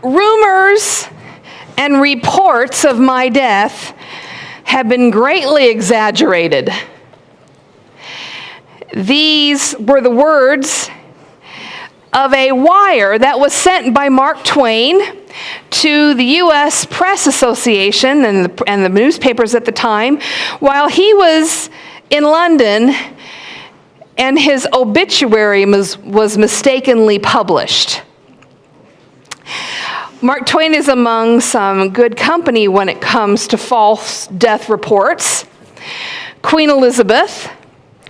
Rumors and reports of my death have been greatly exaggerated. These were the words of a wire that was sent by Mark Twain to the U.S. Press Association and the newspapers at the time while he was in London and his obituary was mistakenly published. Mark Twain is among some good company when it comes to false death reports. Queen Elizabeth,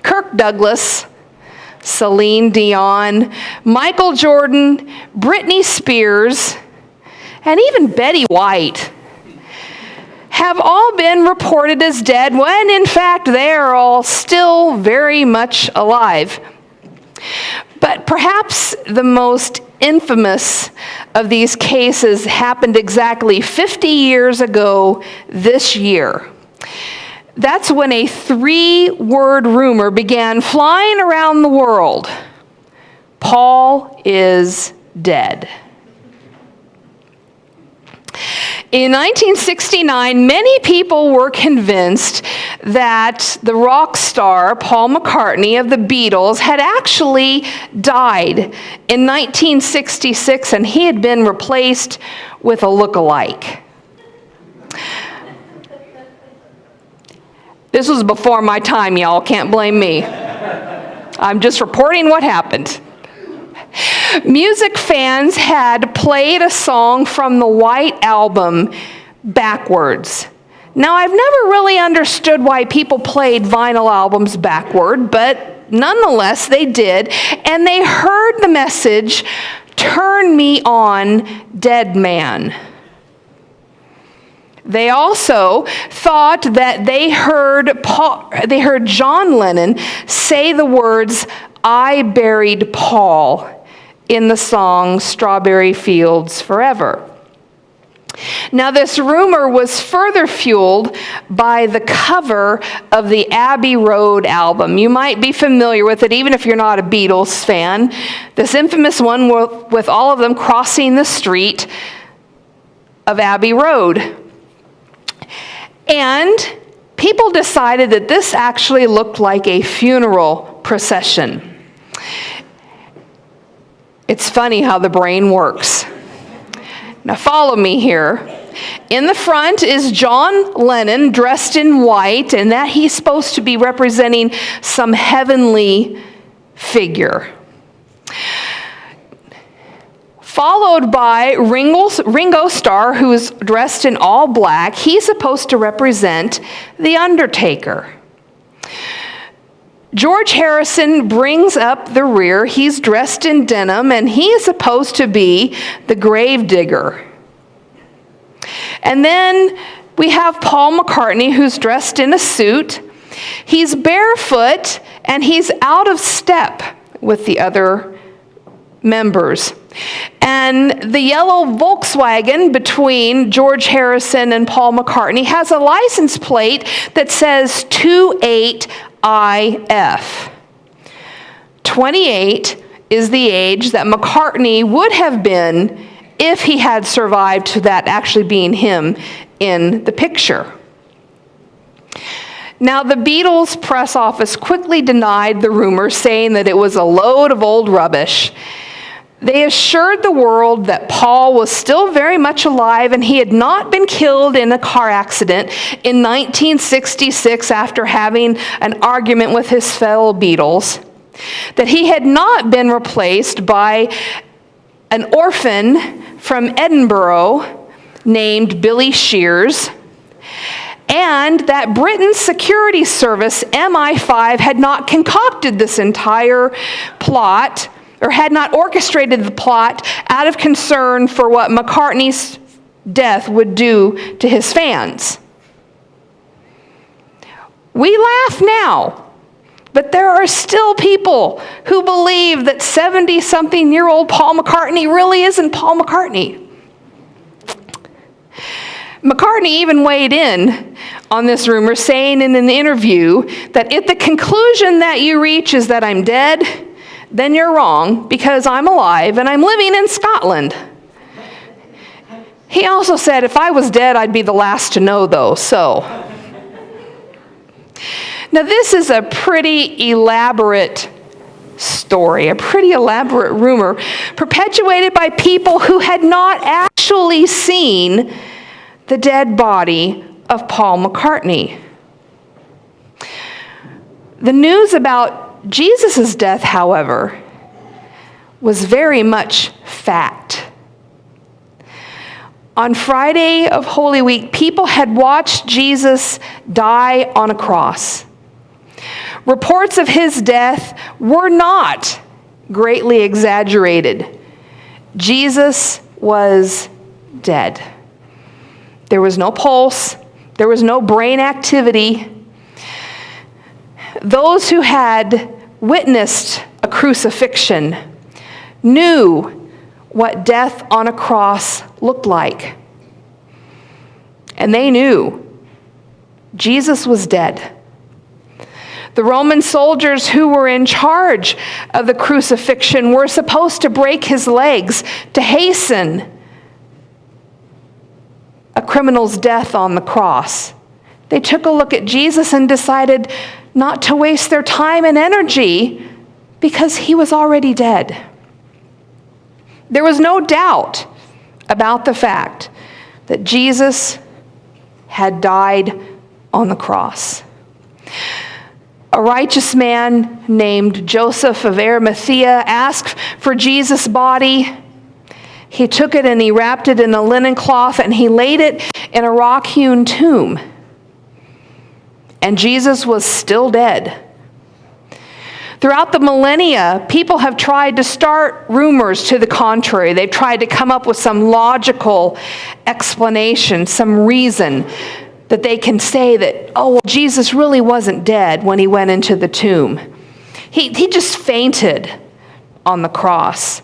Kirk Douglas, Celine Dion, Michael Jordan, Britney Spears, and even Betty White have all been reported as dead when in fact they are all still very much alive. But perhaps the most infamous of these cases happened exactly 50 years ago this year. That's when a 3-word rumor began flying around the world. Paul is dead. In 1969, many people were convinced that the rock star Paul McCartney of the Beatles had actually died in 1966 and he had been replaced with a look-alike. This was before my time, y'all. Can't blame me. I'm just reporting what happened. Music fans had played a song from the White Album backwards. Now, I've never really understood why people played vinyl albums backward, but nonetheless, they did, and they heard the message, "Turn me on, dead man." They also thought that they heard John Lennon say the words, "I buried Paul," in the song Strawberry Fields Forever. Now, this rumor was further fueled by the cover of the Abbey Road album. You might be familiar with it, even if you're not a Beatles fan. This infamous one with all of them crossing the street of Abbey Road. And people decided that this actually looked like a funeral procession. It's funny how the brain works. Now follow me here. In the front is John Lennon dressed in white, and that he's supposed to be representing some heavenly figure. Followed by Ringo Starr, who's dressed in all black. He's supposed to represent the Undertaker. George Harrison brings up the rear. He's dressed in denim, and he is supposed to be the gravedigger. And then we have Paul McCartney, who's dressed in a suit. He's barefoot, and he's out of step with the other members. And the yellow Volkswagen between George Harrison and Paul McCartney has a license plate that says 28IF. 28 is the age that McCartney would have been if he had survived to that actually being him in the picture. Now, the Beatles press office quickly denied the rumor, saying that it was a load of old rubbish. They assured the world that Paul was still very much alive and he had not been killed in a car accident in 1966 after having an argument with his fellow Beatles, that he had not been replaced by an orphan from Edinburgh named Billy Shears, and that Britain's security service, MI5, had not concocted this entire plot or had not orchestrated the plot out of concern for what McCartney's death would do to his fans. We laugh now, but there are still people who believe that 70-something-year-old Paul McCartney really isn't Paul McCartney. McCartney even weighed in on this rumor, saying in an interview that if the conclusion that you reach is that I'm dead, then you're wrong, because I'm alive and I'm living in Scotland. He also said, if I was dead, I'd be the last to know, though, so. Now, this is a pretty elaborate story, a pretty elaborate rumor, perpetuated by people who had not actually seen the dead body of Paul McCartney. The news about Jesus' death, however, was very much fact. On Friday of Holy Week, people had watched Jesus die on a cross. Reports of his death were not greatly exaggerated. Jesus was dead. There was no pulse. There was no brain activity. Those who had witnessed a crucifixion knew what death on a cross looked like. And they knew Jesus was dead. The Roman soldiers who were in charge of the crucifixion were supposed to break his legs to hasten a criminal's death on the cross. They took a look at Jesus and decided not to waste their time and energy because he was already dead. There was no doubt about the fact that Jesus had died on the cross. A righteous man named Joseph of Arimathea asked for Jesus' body. He took it and he wrapped it in a linen cloth and he laid it in a rock-hewn tomb. And Jesus was still dead. Throughout the millennia, people have tried to start rumors to the contrary. They've tried to come up with some logical explanation, some reason that they can say that, oh, well, Jesus really wasn't dead when he went into the tomb. He just fainted on the cross.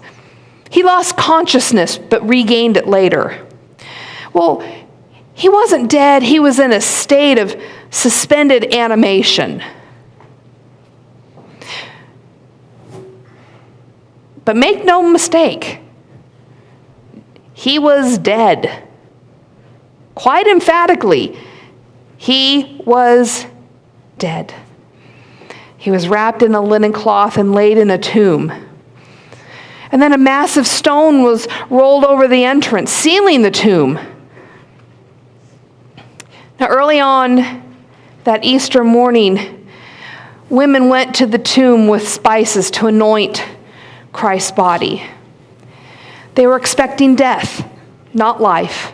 He lost consciousness but regained it later. Well, he wasn't dead. He was in a state of suspended animation. But make no mistake, he was dead. Quite emphatically, he was dead. He was wrapped in a linen cloth and laid in a tomb. And then a massive stone was rolled over the entrance, sealing the tomb. Now, early on that Easter morning, women went to the tomb with spices to anoint Christ's body. They were expecting death, not life.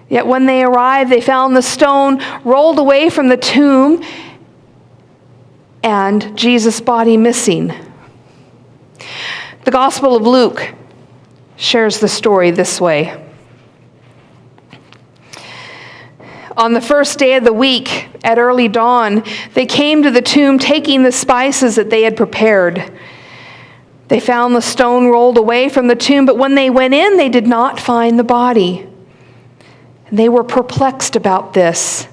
Yet when they arrived, they found the stone rolled away from the tomb and Jesus' body missing. The Gospel of Luke shares the story this way. On the first day of the week, at early dawn, they came to the tomb taking the spices that they had prepared. They found the stone rolled away from the tomb, but when they went in, they did not find the body. And they were perplexed about this.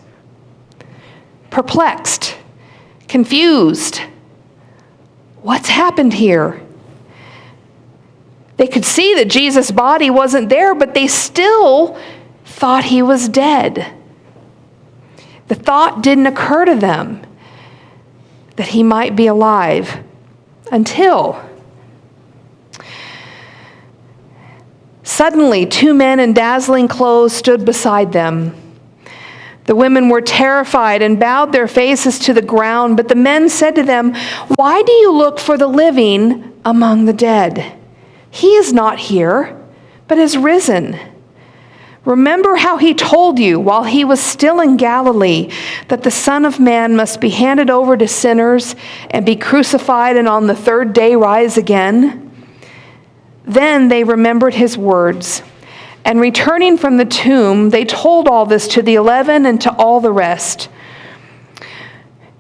Perplexed, confused. What's happened here? They could see that Jesus' body wasn't there, but they still thought he was dead. The thought didn't occur to them that he might be alive until suddenly 2 men in dazzling clothes stood beside them. The women were terrified and bowed their faces to the ground, but the men said to them, "Why do you look for the living among the dead? He is not here, but has risen. Remember how he told you while he was still in Galilee that the Son of Man must be handed over to sinners and be crucified and on the third day rise again?" Then they remembered his words, and returning from the tomb, they told all this to the 11 and to all the rest.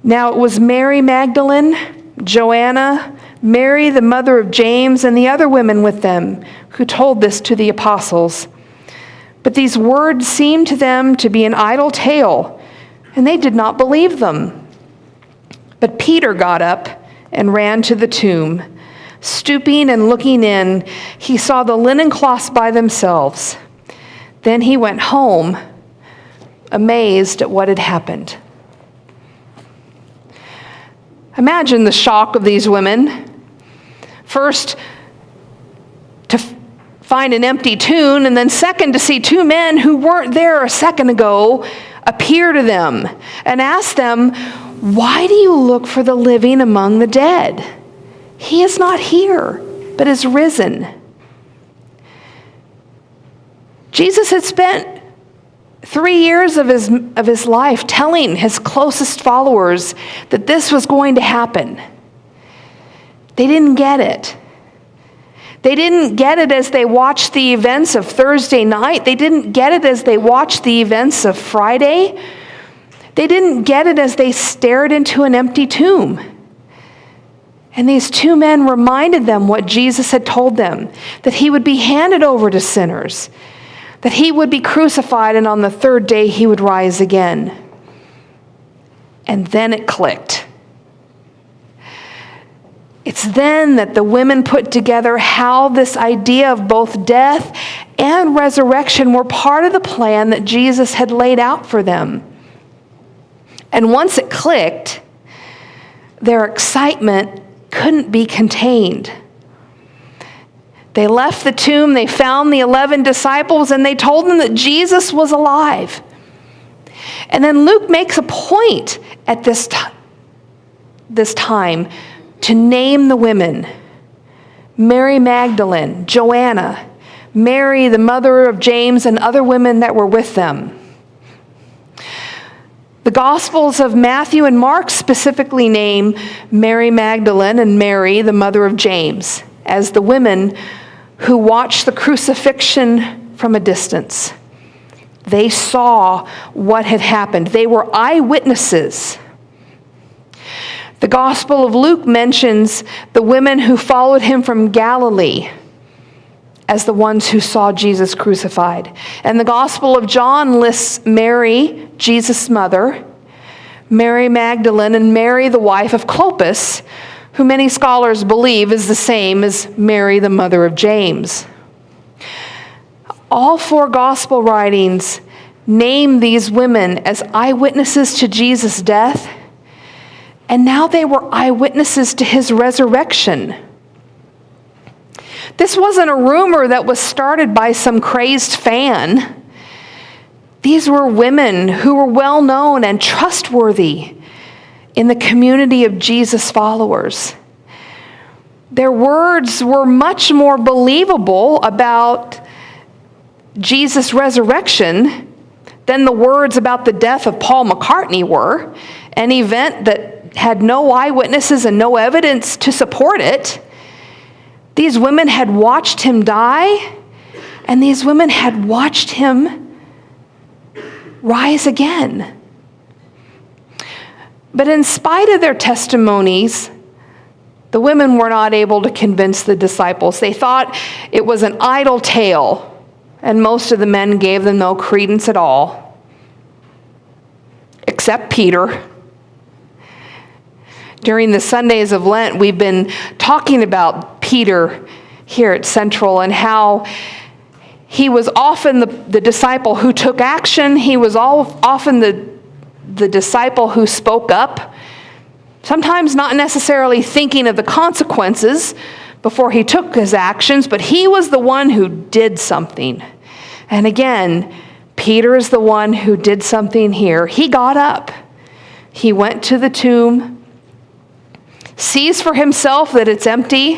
Now it was Mary Magdalene, Joanna, Mary the mother of James, and the other women with them who told this to the apostles. But these words seemed to them to be an idle tale, and they did not believe them. But Peter got up and ran to the tomb. Stooping and looking in, he saw the linen cloths by themselves, Then he went home, amazed at what had happened. Imagine the shock of these women. First, to find an empty tomb, and then second, to see two men who weren't there a second ago appear to them and ask them, "Why do you look for the living among the dead? He is not here, but is risen." Jesus had spent 3 years of his life telling his closest followers that this was going to happen. They didn't get it. They didn't get it as they watched the events of Thursday night. They didn't get it as they watched the events of Friday. They didn't get it as they stared into an empty tomb. And these two men reminded them what Jesus had told them, that he would be handed over to sinners, that he would be crucified, and on the third day he would rise again. And then it clicked. It's then that the women put together how this idea of both death and resurrection were part of the plan that Jesus had laid out for them. And once it clicked, their excitement couldn't be contained. They left the tomb, they found the 11 disciples, and they told them that Jesus was alive. And then Luke makes a point at this time to name the women: Mary Magdalene, Joanna, Mary, the mother of James, and other women that were with them. The Gospels of Matthew and Mark specifically name Mary Magdalene and Mary, the mother of James, as the women who watched the crucifixion from a distance. They saw what had happened. They were eyewitnesses. The Gospel of Luke mentions the women who followed him from Galilee as the ones who saw Jesus crucified. And the Gospel of John lists Mary, Jesus' mother, Mary Magdalene, and Mary, the wife of Clopas, who many scholars believe is the same as Mary, the mother of James. All four gospel writings name these women as eyewitnesses to Jesus' death, and now they were eyewitnesses to his resurrection. This wasn't a rumor that was started by some crazed fan. These were women who were well known and trustworthy in the community of Jesus followers. Their words were much more believable about Jesus' resurrection than the words about the death of Paul McCartney were, an event that had no eyewitnesses and no evidence to support it. These women had watched him die, and these women had watched him rise again. But in spite of their testimonies, the women were not able to convince the disciples. They thought it was an idle tale, and most of the men gave them no credence at all, except Peter. During the Sundays of Lent, we've been talking about Peter here at Central and how he was often the disciple who took action. He was often the disciple who spoke up, sometimes not necessarily thinking of the consequences before he took his actions, but he was the one who did something. And again, Peter is the one who did something here. He got up. He went to the tomb, sees for himself that it's empty,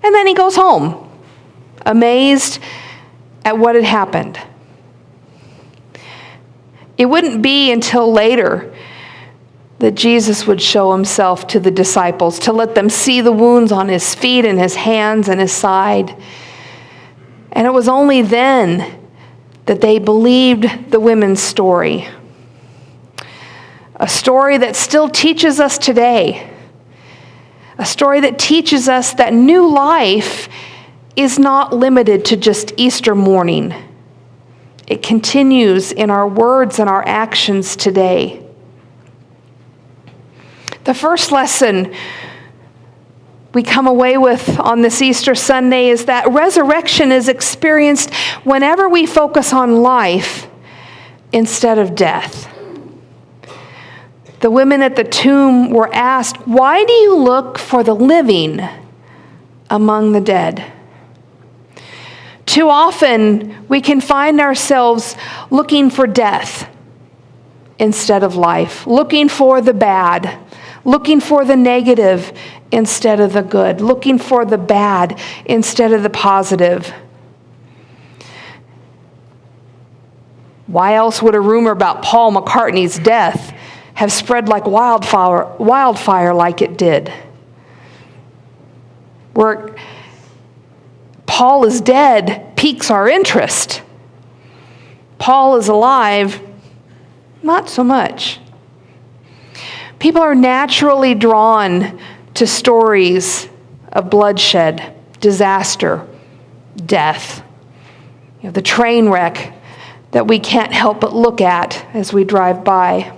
and then he goes home, amazed at what had happened. It wouldn't be until later that Jesus would show himself to the disciples, to let them see the wounds on his feet and his hands and his side. And it was only then that they believed the women's story. A story that still teaches us today. A story that teaches us that new life is not limited to just Easter morning. It continues in our words and our actions today. The first lesson we come away with on this Easter Sunday is that resurrection is experienced whenever we focus on life instead of death. The women at the tomb were asked, "Why do you look for the living among the dead?" Too often, we can find ourselves looking for death instead of life, looking for the bad, looking for the negative instead of the good, looking for the bad instead of the positive. Why else would a rumor about Paul McCartney's death have spread like wildfire like it did? Where Paul is dead piques our interest. Paul is alive, not so much. People are naturally drawn to stories of bloodshed, disaster, death. The train wreck that we can't help but look at as we drive by.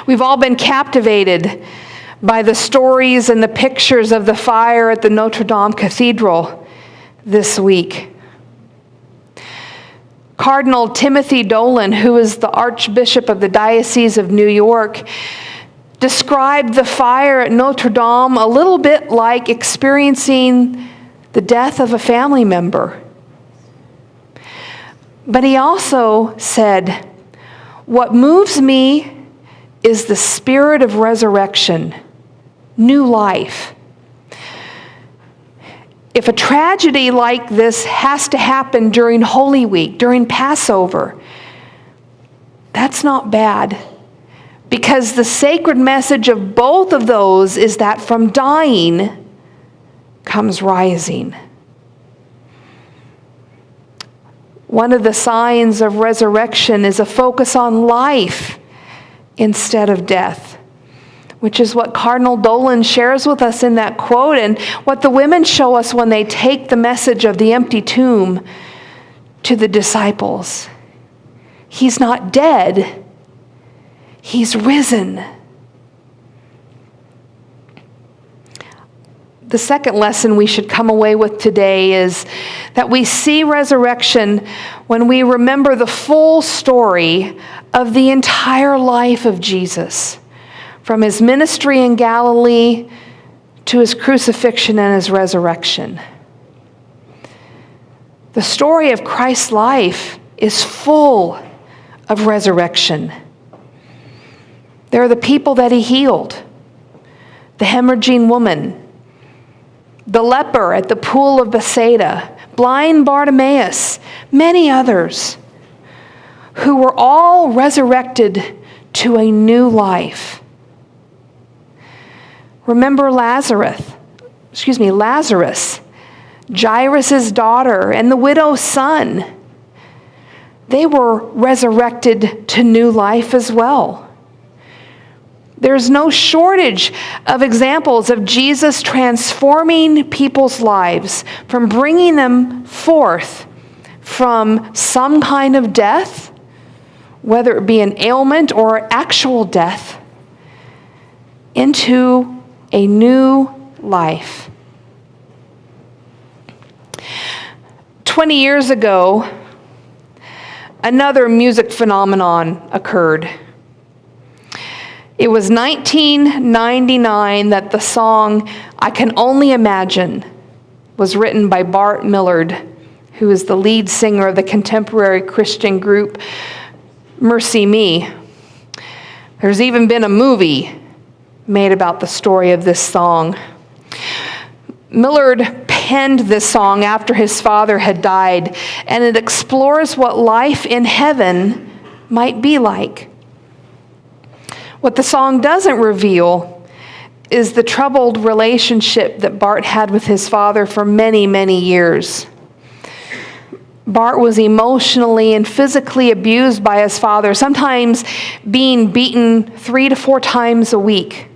We've all been captivated by the stories and the pictures of the fire at the Notre Dame Cathedral this week. Cardinal Timothy Dolan, who is the Archbishop of the Diocese of New York, described the fire at Notre Dame a little bit like experiencing the death of a family member. But he also said, "What moves me is the spirit of resurrection, new life. If a tragedy like this has to happen during Holy Week, during Passover, that's not bad, because the sacred message of both of those is that from dying comes rising." One of the signs of resurrection is a focus on life instead of death, which is what Cardinal Dolan shares with us in that quote, and what the women show us when they take the message of the empty tomb to the disciples. He's not dead, he's risen. The second lesson we should come away with today is that we see resurrection when we remember the full story of the entire life of Jesus, from his ministry in Galilee to his crucifixion and his resurrection. The story of Christ's life is full of resurrection. There are the people that he healed, the hemorrhaging woman, the leper at the pool of Bethsaida, blind Bartimaeus, many others, who were all resurrected to a new life. Remember Lazarus, Jairus' daughter, and the widow's son. They were resurrected to new life as well. There's no shortage of examples of Jesus transforming people's lives, from bringing them forth from some kind of death, whether it be an ailment or actual death, into a new life. 20 years ago, another music phenomenon occurred. It was 1999 that the song "I Can Only Imagine" was written by Bart Millard, who is the lead singer of the contemporary Christian group Mercy Me. There's even been a movie made about the story of this song. Millard penned this song after his father had died, and it explores what life in heaven might be like. What the song doesn't reveal is the troubled relationship that Bart had with his father for many, many years. Bart was emotionally and physically abused by his father, sometimes being beaten 3 to 4 times a week.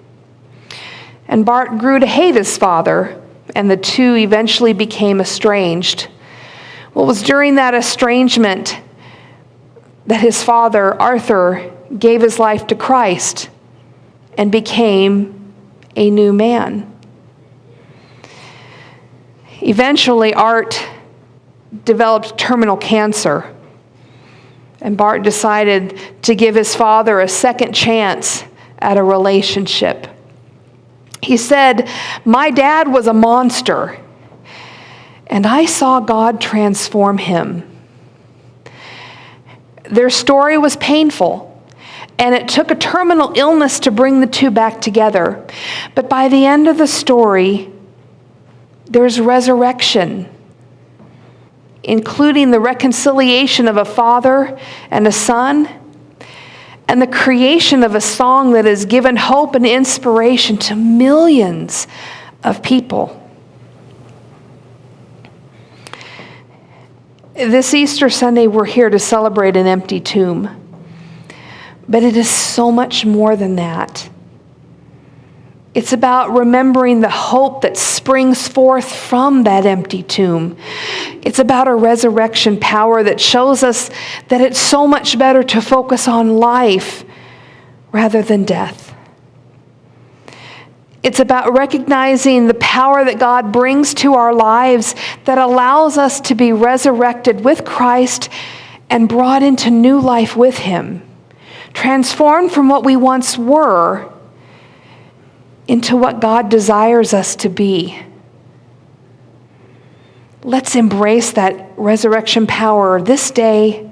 And Bart grew to hate his father, and the two eventually became estranged. Well, it was during that estrangement that his father, Arthur, gave his life to Christ and became a new man. Eventually, Art developed terminal cancer, and Bart decided to give his father a second chance at a relationship. He said, "My dad was a monster, and I saw God transform him." Their story was painful, and it took a terminal illness to bring the two back together. But by the end of the story, there's resurrection, including the reconciliation of a father and a son, and the creation of a song that has given hope and inspiration to millions of people. This Easter Sunday, we're here to celebrate an empty tomb. But it is so much more than that. It's about remembering the hope that springs forth from that empty tomb. It's about a resurrection power that shows us that it's so much better to focus on life rather than death. It's about recognizing the power that God brings to our lives that allows us to be resurrected with Christ and brought into new life with Him, transformed from what we once were into what God desires us to be. Let's embrace that resurrection power this day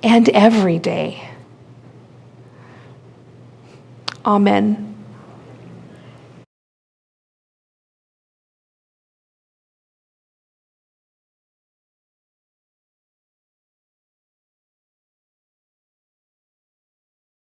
and every day. Amen.